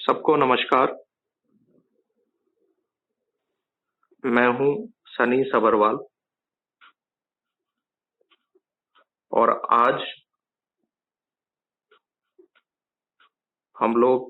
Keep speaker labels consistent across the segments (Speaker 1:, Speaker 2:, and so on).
Speaker 1: सबको नमस्कार। मैं हूं सनी सबरवाल और आज हम लोग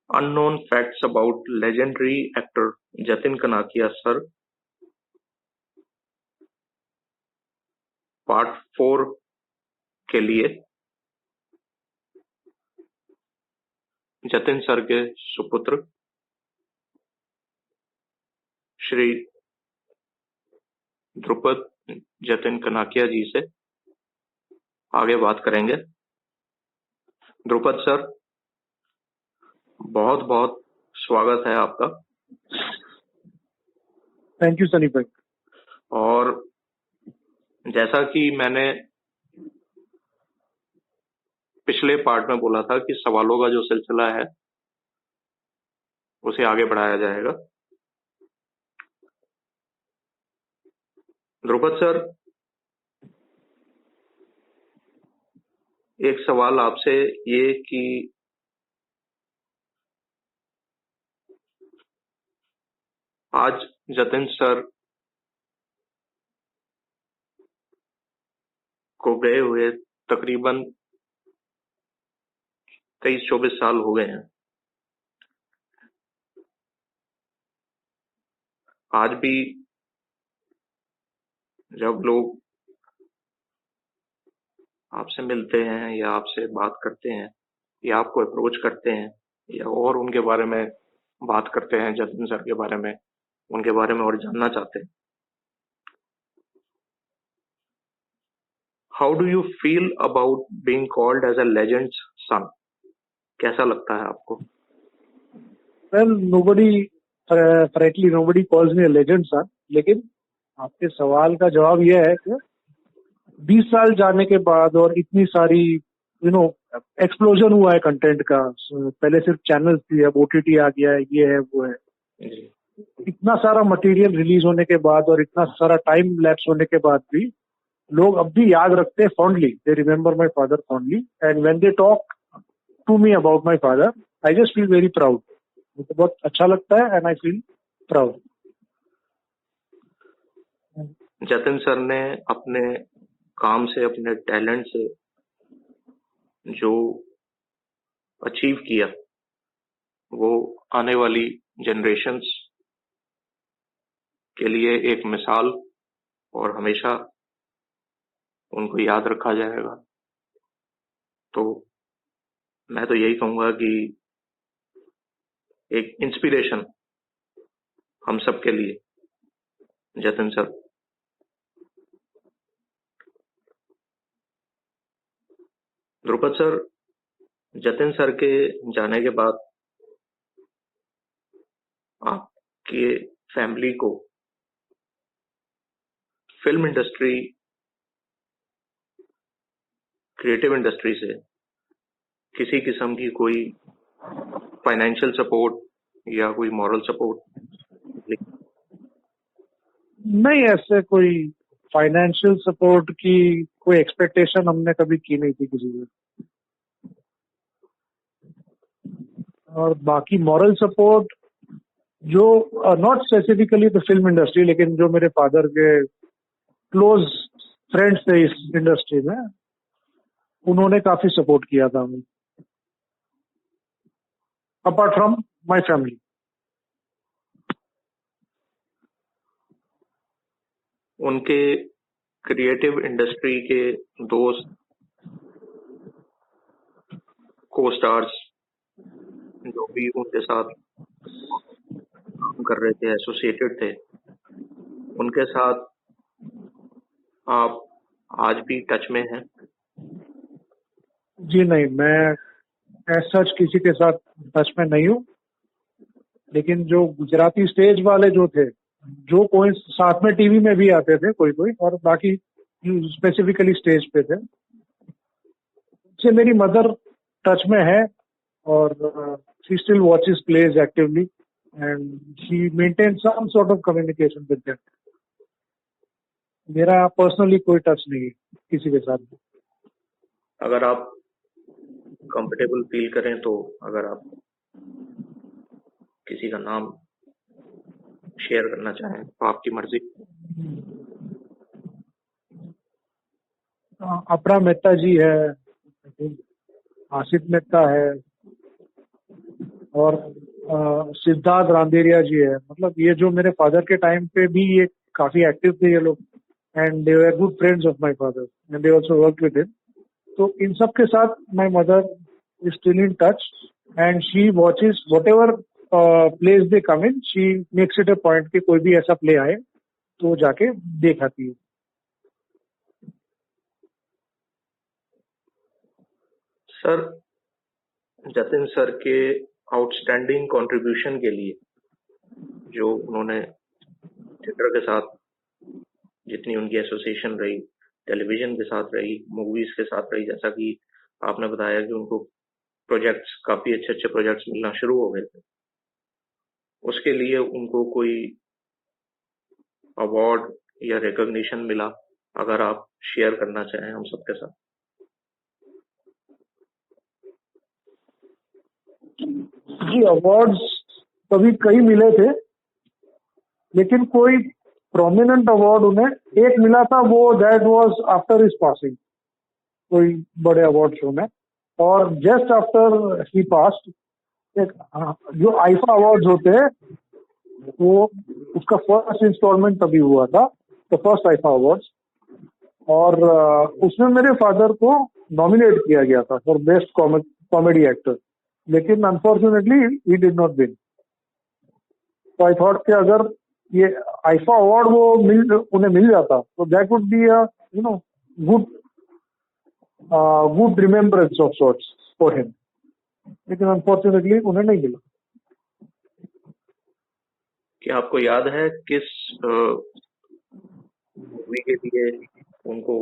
Speaker 1: unknown facts about legendary actor Jatin Kanakia sir part 4 के लिए जतिन सर के सुपुत्र श्री ध्रुपद जतिन कनाकिया जी से आगे बात करेंगे। ध्रुपद सर, बहुत बहुत स्वागत है आपका।
Speaker 2: थैंक यू सनी भाई।
Speaker 1: और जैसा कि मैंने पिछले पार्ट में बोला था कि सवालों का जो सिलसिला है उसे आगे बढ़ाया जाएगा। ध्रुपद सर, एक सवाल आपसे ये कि आज जतिन सर को गए हुए तकरीबन 23-24 साल हो गए हैं। आज भी जब लोग आपसे मिलते हैं या आपसे बात करते हैं या आपको अप्रोच करते हैं या और उनके बारे में बात करते हैं, जतिन सर के बारे में, उनके बारे में और जानना चाहते हैं, how do you feel about being called as a legend's son? कैसा लगता है आपको?
Speaker 2: Well, frankly nobody calls me a legend son, लेकिन आपके सवाल का जवाब यह है कि 20 साल जाने के बाद और इतनी सारी एक्सप्लोजन हुआ है कंटेंट का। पहले सिर्फ चैनल्स थी, अब ओटीटी आ गया है, ये है वो है। इतना सारा मटेरियल रिलीज होने के बाद और इतना सारा टाइम लैप्स होने के बाद भी लोग अब भी याद रखते हैं fondly. They remember my father fondly and when they talk to me about my father, I just feel very proud. मुझे बहुत अच्छा लगता है and I feel proud.
Speaker 1: Jatin sir ने अपने काम से, अपने टैलेंट से जो अचीव किया वो आने वाली जनरेशन्स के लिए एक मिसाल और हमेशा उनको याद रखा जाएगा। तो मैं तो यही कहूंगा कि एक इंस्पिरेशन हम सब के लिए Jatin sir. Dhrupad sir, Jatin sir के जाने के बाद आपके फैमिली को फिल्म इंडस्ट्री, क्रिएटिव इंडस्ट्री से किसी किस्म की कोई फाइनेंशियल सपोर्ट या कोई मॉरल सपोर्ट?
Speaker 2: नहीं, ऐसे कोई फाइनेंशियल सपोर्ट की कोई एक्सपेक्टेशन हमने कभी की नहीं थी किसी से। और बाकी मॉरल सपोर्ट जो not specifically the film industry, लेकिन जो मेरे फादर के क्लोज फ्रेंड्स थे इस इंडस्ट्री में, उन्होंने काफी सपोर्ट किया था हमें, अपार्ट फ्रॉम माय फैमिली।
Speaker 1: उनके क्रिएटिव इंडस्ट्री के दोस्त, को स्टार्स जो भी उनके साथ काम कर रहे थे, एसोसिएटेड थे, उनके साथ आप आज भी टच में हैं?
Speaker 2: जी नहीं, मैं एज सच किसी के साथ टच में नहीं हूँ, लेकिन जो गुजराती स्टेज वाले जो थे, जो कोई साथ में टीवी में भी आते थे कोई कोई, और बाकी स्पेसिफिकली स्टेज पे थे, उससे मेरी मदर टच में है और she still watches plays actively and she maintain some sort of communication with them. मेरा पर्सनली कोई टच नहीं है किसी के साथ।
Speaker 1: अगर आप कंफर्टेबल फील करें तो अगर आप किसी का नाम शेयर करना चाहें तो आपकी मर्जी।
Speaker 2: अपरा मेहता जी है, आसिफ मेहता है, और सिद्धार्थ रांदेरिया जी है। मतलब ये जो मेरे फादर के टाइम पे भी ये काफी एक्टिव थे ये लोग, and they were good friends of my father and they also work with him. तो इन सब के साथ my mother is still in touch, and she watches whatever place they come in, she makes it a point कि कोई भी ऐसा play आए तो जाके देख आती है।
Speaker 1: सर, जतिन सर के आउटस्टैंडिंग कंट्रीब्यूशन के लिए जो उन्होंने थिएटर के साथ जितनी उनकी एसोसिएशन रही, टेलीविजन के साथ रही, मूवीज के साथ रही, जैसा कि आपने बताया कि उनको प्रोजेक्ट्स, काफी अच्छे अच्छे प्रोजेक्ट्स मिलना शुरू हो गए थे, उसके लिए उनको कोई अवार्ड या रिकॉग्निशन मिला, अगर आप शेयर करना चाहें हम सबके साथ।
Speaker 2: जी, अवार्ड्स कभी कई मिले थे, लेकिन कोई प्रोमिनेंट अवार्ड उन्हें एक मिला था, वो that was after his passing, कोई बड़े अवार्ड शो में। और जस्ट आफ्टर ही पास्ड, जो आईफा अवार्ड्स होते हैं वो उसका फर्स्ट इंस्टॉलमेंट तभी हुआ था, द फर्स्ट आईफा अवार्ड्स, और उसमें मेरे फादर को नॉमिनेट किया गया था फॉर बेस्ट कॉमेडी एक्टर, लेकिन unfortunately he did not win. तो आई थॉट कि अगर ये आईफा अवार्ड वो उन्हें मिल जाता तो that would be a good good remembrance of sorts for him, लेकिन अनफॉर्चुनेटली उन्हें नहीं मिला।
Speaker 1: क्या आपको याद है किस मूवी के लिए उनको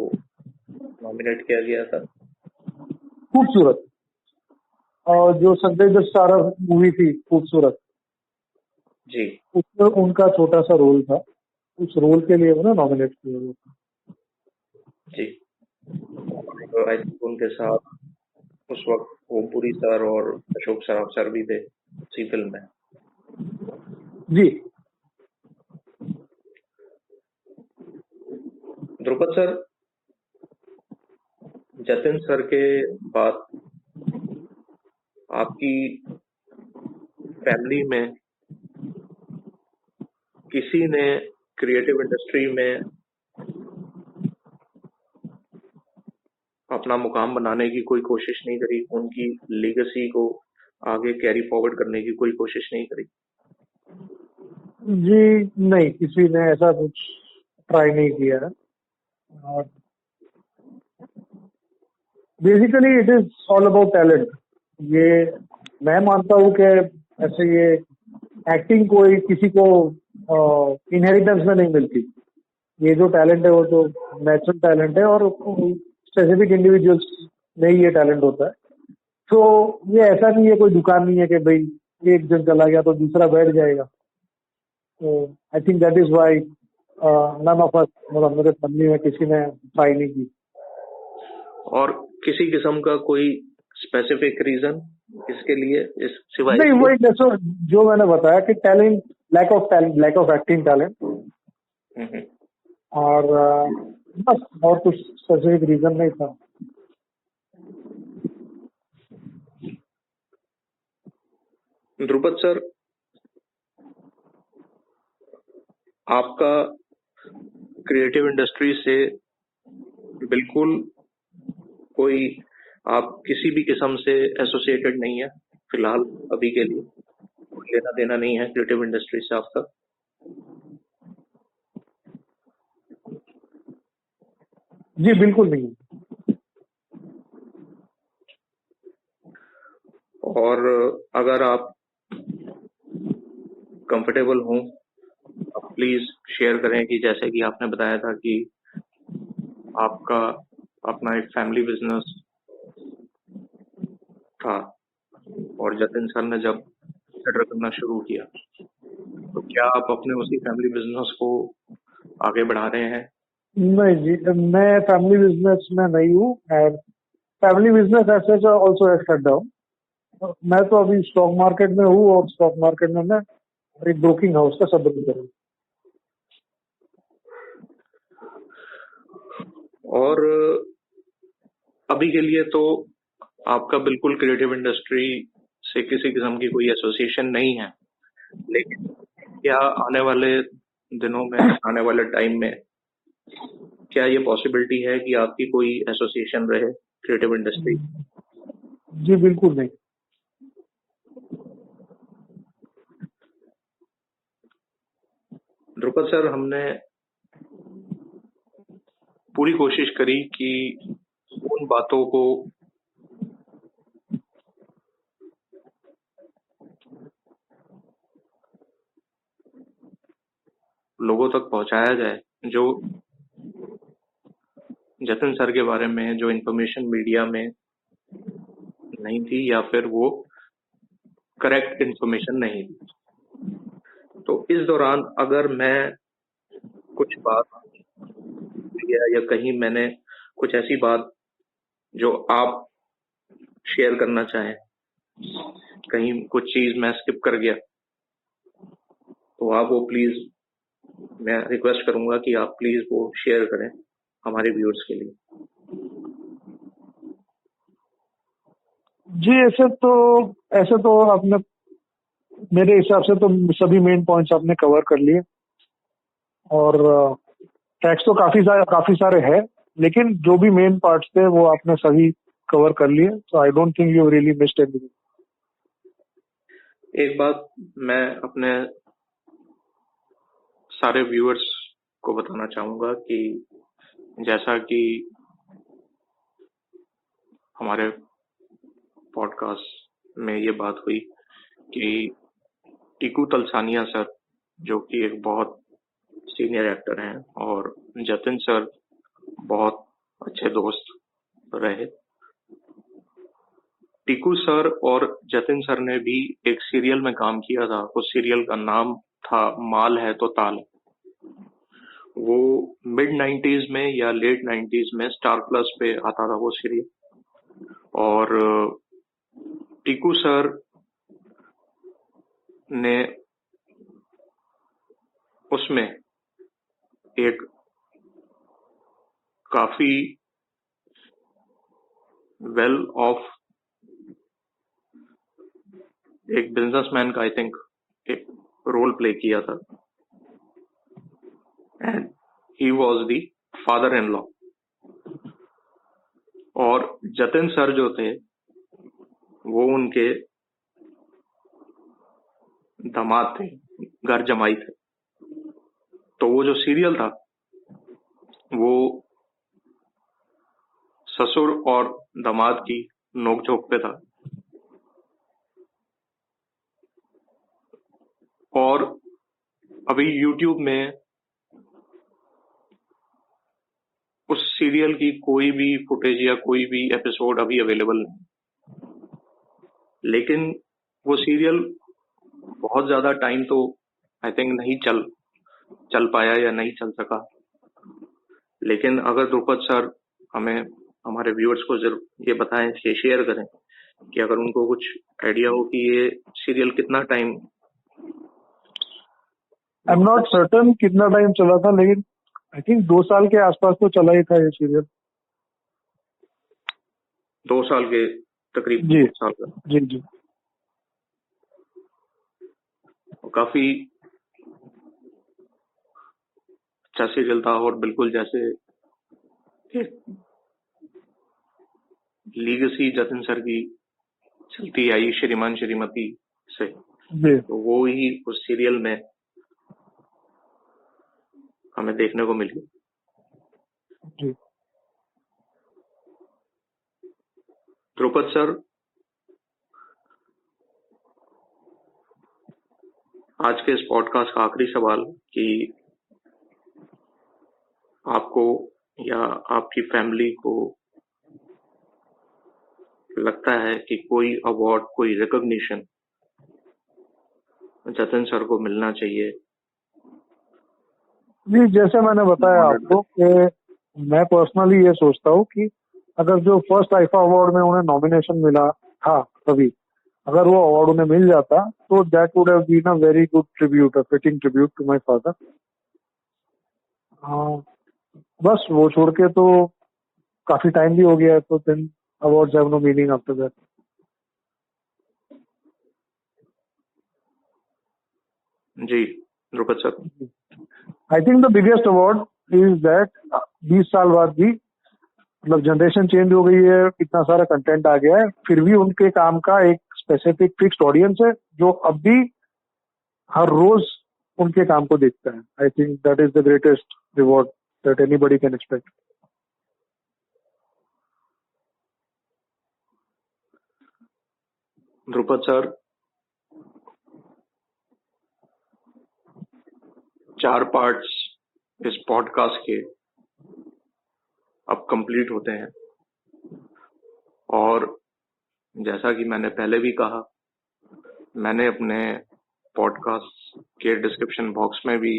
Speaker 1: नॉमिनेट किया गया था?
Speaker 2: खूबसूरत, और जो संजय दत्त सारा मूवी थी खूबसूरत,
Speaker 1: जी,
Speaker 2: उसमें उनका छोटा सा रोल था, उस रोल के लिए उन्हें नॉमिनेट किया गया था।
Speaker 1: जी, आई थिंक उनके साथ उस वक्त ओमपुरी सर और अशोक सराफ सर भी थे उसी फिल्म में।
Speaker 2: जी,
Speaker 1: ध्रुपद सर, जतिन सर के बाद आपकी फैमिली में किसी ने क्रिएटिव इंडस्ट्री में अपना मुकाम बनाने की कोई कोशिश नहीं करी, उनकी लीगेसी को आगे कैरी फॉरवर्ड करने की कोई कोशिश नहीं करी?
Speaker 2: जी नहीं, किसी ने ऐसा कुछ ट्राई नहीं किया है। और basically it is all about talent. ये मैं मानता हूँ कि ऐसे ये एक्टिंग कोई किसी को इनहेरिटेंस में नहीं मिलती। ये जो टैलेंट है वो तो नेचुरल टैलेंट है, और स्पेसिफिक इंडिविजुअल्स में ही ये टैलेंट होता है। तो ये ऐसा नहीं है, कोई दुकान नहीं है कि भाई एक जन चला गया तो दूसरा बैठ जाएगा। तो I think that is why none of us, मतलब मेरे फैमिली में किसी ने ट्राई नहीं की।
Speaker 1: और किसी किस्म का कोई स्पेसिफिक रीजन इसके लिए, इस सिवाय
Speaker 2: नहीं, वही जैसे जो मैंने बताया कि talent, lack of acting talent, और बस, और कुछ स्पेसिफिक रीजन नहीं था।
Speaker 1: ध्रुपद सर, आपका क्रिएटिव इंडस्ट्री से बिल्कुल कोई, आप किसी भी किस्म से एसोसिएटेड नहीं है फिलहाल, अभी के लिए कोई लेना देना नहीं है क्रिएटिव इंडस्ट्री से आपका?
Speaker 2: जी बिल्कुल नहीं।
Speaker 1: और अगर आप कंफर्टेबल हों, आप प्लीज शेयर करें कि जैसे कि आपने बताया था कि आपका अपना एक फैमिली बिजनेस था, और जतिन सर ने जब थिएटर करना शुरू किया, तो क्या आप अपने उसी फैमिली बिजनेस को आगे बढ़ा रहे हैं?
Speaker 2: नहीं जी, मैं फैमिली बिजनेस में नहीं हूँ। फैमिली बिजनेस ऐसे ऑल्सो हैज शट डाउन। मैं तो अभी स्टॉक मार्केट में हूँ और स्टॉक मार्केट में मैं एक ब्रोकिंग हाउस का सब्सिडियरी हूँ।
Speaker 1: और अभी के लिए तो आपका बिल्कुल क्रिएटिव इंडस्ट्री से किसी किस्म की कोई एसोसिएशन नहीं है, लेकिन क्या आने वाले दिनों में, आने वाले टाइम में क्या ये पॉसिबिलिटी है कि आपकी कोई एसोसिएशन रहे क्रिएटिव इंडस्ट्री?
Speaker 2: जी बिल्कुल नहीं।
Speaker 1: ध्रुपद सर, हमने पूरी कोशिश करी कि उन बातों को लोगों तक पहुंचाया जाए, जो जतिन सर के बारे में जो इन्फॉर्मेशन मीडिया में नहीं थी या फिर वो करेक्ट इन्फॉर्मेशन नहीं थी। तो इस दौरान अगर मैं कुछ बात या कहीं मैंने कुछ ऐसी बात जो आप शेयर करना चाहें, कहीं कुछ चीज मैं स्किप कर गया, तो आप वो प्लीज, मैं रिक्वेस्ट करूंगा कि आप प्लीज वो शेयर करें हमारे व्यूअर्स के लिए।
Speaker 2: जी ऐसे तो आपने मेरे हिसाब से तो सभी मेन पॉइंट्स आपने कवर कर लिए, और फैक्ट्स तो काफी सारे हैं, लेकिन जो भी मेन पार्ट्स थे वो आपने सभी कवर कर लिए। तो I don't think you really missed anything.
Speaker 1: एक बात मैं अपने सारे व्यूअर्स को बताना चाहूंगा कि जैसा कि हमारे पॉडकास्ट में ये बात हुई कि टीकू तलसानिया सर, जो कि एक बहुत सीनियर एक्टर हैं, और जतिन सर बहुत अच्छे दोस्त रहे। टीकू सर और जतिन सर ने भी एक सीरियल में काम किया था। उस सीरियल का नाम था माल है तो ताल। वो मिड 90s में या लेट 90s में स्टार प्लस पे आता था वो सीरियल। और टीकू सर ने उसमें एक काफी वेल ऑफ एक बिजनेसमैन का आई थिंक एक रोल प्ले किया था, and he was the father in law. और जतिन सर जो थे वो उनके दामाद थे, घर जमाई थे। तो वो जो सीरियल था वो ससुर और दामाद की नोकझोंक पे था। और अभी YouTube में उस सीरियल की कोई भी फुटेज या कोई भी एपिसोड अभी अवेलेबल नहीं, लेकिन वो सीरियल बहुत ज्यादा टाइम तो आई थिंक नहीं चल पाया या नहीं चल सका। लेकिन अगर द्रुपद सर हमें हमारे व्यूअर्स को जरूर ये बताएं, ये शेयर करें कि अगर उनको कुछ आइडिया हो कि ये सीरियल कितना time,
Speaker 2: I am not certain कितना टाइम चला था, लेकिन आई थिंक 2 साल के आसपास तो चला ही था ये सीरियल।
Speaker 1: 2 साल के तकरीबन।
Speaker 2: जी
Speaker 1: 2 साल का।
Speaker 2: जी जी।
Speaker 1: काफी अच्छा सीरियल था, और बिल्कुल जैसे एक लीगेसी जतिन सर की चलती आई श्रीमान श्रीमती से,
Speaker 2: जी
Speaker 1: तो वो ही उस सीरियल में हमें देखने को मिली।
Speaker 2: जी।
Speaker 1: द्रुपद सर, आज के इस पॉडकास्ट का आखिरी सवाल कि आपको या आपकी फैमिली को लगता है कि कोई अवार्ड, कोई रिकॉग्निशन जतिन सर को मिलना चाहिए?
Speaker 2: जी, जैसे मैंने बताया आपको कि मैं पर्सनली ये सोचता हूँ कि अगर जो फर्स्ट आईफा अवार्ड में उन्हें नॉमिनेशन मिला था तभी, अगर वो अवार्ड उन्हें मिल जाता तो that would have been a very good tribute, a fitting tribute to my father. बस वो छोड़ के तो काफी टाइम भी हो गया है, तो then awards have no meaning after that.
Speaker 1: जी Dhrupad sir,
Speaker 2: I think the biggest award is that 20 साल बाद भी, मतलब जनरेशन चेंज हो गई है, इतना सारा कंटेंट आ गया है, फिर भी उनके काम का एक स्पेसिफिक फिक्स्ड ऑडियंस है जो अब भी हर रोज उनके काम को देखता है। आई think that is the greatest reward that anybody can expect.
Speaker 1: Dhrupad sir, 4 parts इस पॉडकास्ट के अब कंप्लीट होते हैं, और जैसा कि मैंने पहले भी कहा, मैंने अपने पॉडकास्ट के डिस्क्रिप्शन बॉक्स में भी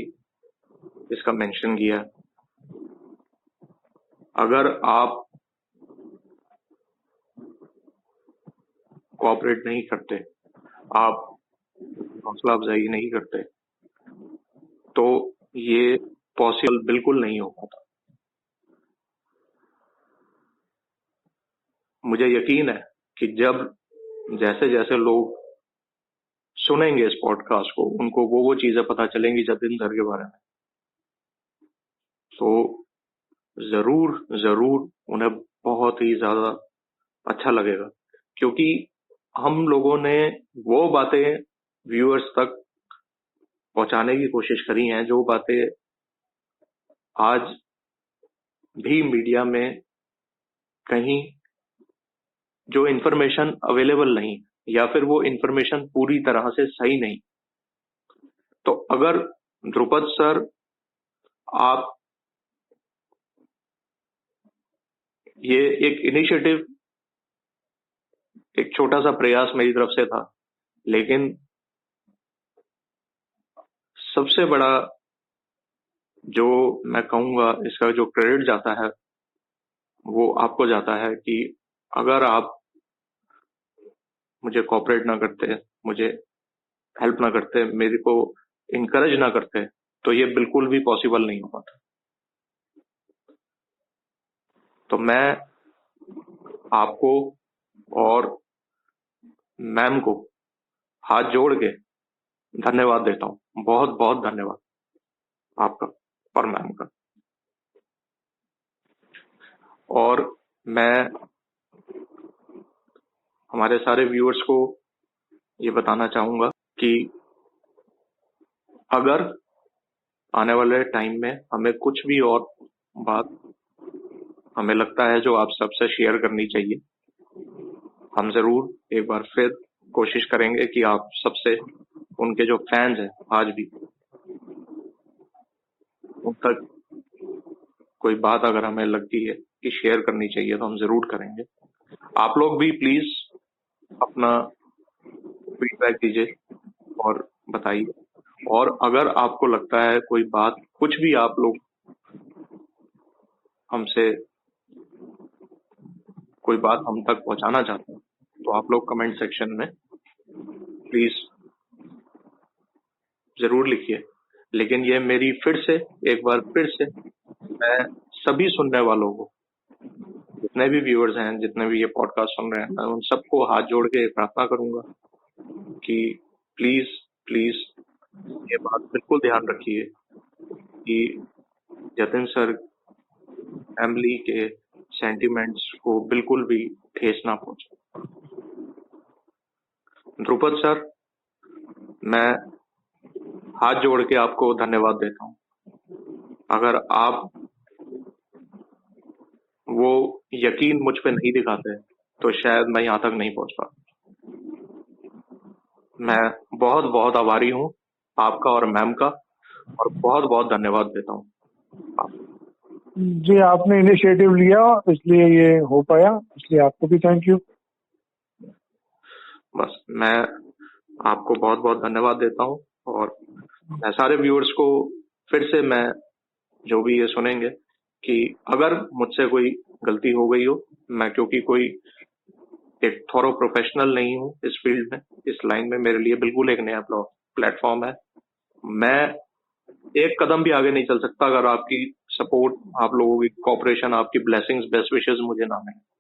Speaker 1: इसका मेंशन किया। अगर आप कोऑपरेट नहीं करते, आप हौसला अफजाई नहीं करते, तो ये पॉसिबल बिल्कुल नहीं हो पाता। मुझे यकीन है कि जब जैसे जैसे लोग सुनेंगे इस पॉडकास्ट को, उनको वो चीजें पता चलेंगी जतिन सर के बारे में, तो जरूर जरूर उन्हें बहुत ही ज्यादा अच्छा लगेगा, क्योंकि हम लोगों ने वो बातें व्यूअर्स तक पहुंचाने की कोशिश करी हैं जो बातें आज भी मीडिया में कहीं, जो इन्फॉर्मेशन अवेलेबल नहीं, या फिर वो इन्फॉर्मेशन पूरी तरह से सही नहीं। तो अगर ध्रुपद सर, आप ये एक इनिशिएटिव, एक छोटा सा प्रयास मेरी तरफ से था, लेकिन सबसे बड़ा जो मैं कहूंगा इसका जो क्रेडिट जाता है वो आपको जाता है कि अगर आप मुझे कोऑपरेट ना करते, मुझे हेल्प ना करते, मेरे को इनकरेज ना करते, तो ये बिल्कुल भी पॉसिबल नहीं हो पाता। तो मैं आपको और मैम को हाथ जोड़ के धन्यवाद देता हूँ। बहुत बहुत धन्यवाद आपका और मैम का। और मैं हमारे सारे व्यूअर्स को ये बताना चाहूंगा कि अगर आने वाले टाइम में हमें कुछ भी और बात हमें लगता है जो आप सबसे शेयर करनी चाहिए, हम जरूर एक बार फिर कोशिश करेंगे कि आप सबसे, उनके जो फैंस हैं आज भी, उन तक कोई बात अगर हमें लगती है कि शेयर करनी चाहिए तो हम जरूर करेंगे। आप लोग भी प्लीज अपना फीडबैक दीजिए और बताइए, और अगर आपको लगता है कोई बात, कुछ भी आप लोग हमसे कोई बात हम तक पहुंचाना चाहते हैं, तो आप लोग कमेंट सेक्शन में प्लीज जरूर लिखिए। लेकिन ये मेरी एक बार फिर से मैं सभी सुनने वालों को, जितने भी व्यूअर्स हैं, जितने भी ये पॉडकास्ट सुन रहे हैं, मैं उन सबको हाथ जोड़ के प्रार्थना करूंगा कि प्लीज प्लीज ये बात बिल्कुल ध्यान रखिए कि जतिन सर फैमिली के सेंटिमेंट्स को बिल्कुल भी ठेस ना पहुंचे। ध्रुपद सर, मैं हाथ जोड़ के आपको धन्यवाद देता हूँ। अगर आप वो यकीन मुझ पे नहीं दिखाते तो शायद मैं यहाँ तक नहीं पहुंच पाता। मैं बहुत बहुत आभारी हूँ आपका और मैम का, और बहुत बहुत धन्यवाद देता हूँ।
Speaker 2: जी, आपने इनिशिएटिव लिया इसलिए ये हो पाया, इसलिए आपको भी थैंक यू।
Speaker 1: बस मैं आपको बहुत बहुत धन्यवाद देता हूँ, और मैं सारे व्यूअर्स को फिर से, मैं जो भी ये सुनेंगे, कि अगर मुझसे कोई गलती हो गई हो। मैं क्योंकि कोई एक थॉरो प्रोफेशनल नहीं हूँ इस फील्ड में, इस लाइन में, मेरे लिए बिल्कुल एक नया प्लेटफॉर्म है। मैं एक कदम भी आगे नहीं चल सकता अगर आपकी सपोर्ट, आप लोगों की कोऑपरेशन, आपकी ब्लेसिंग्स, बेस्ट विशेस मुझे ना मिले।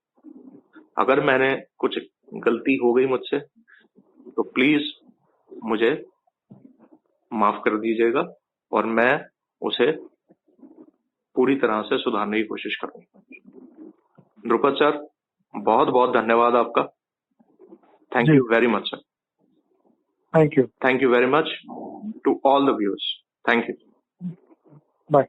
Speaker 1: अगर मैंने कुछ गलती हो गई मुझसे तो प्लीज मुझे माफ कर दीजिएगा और मैं उसे पूरी तरह से सुधारने की कोशिश करूंगा। ध्रुपद सर, बहुत बहुत धन्यवाद आपका। थैंक
Speaker 2: जी,
Speaker 1: you very much sir.
Speaker 2: Thank you,
Speaker 1: Thank you very much to all the viewers. Thank you.
Speaker 2: Bye.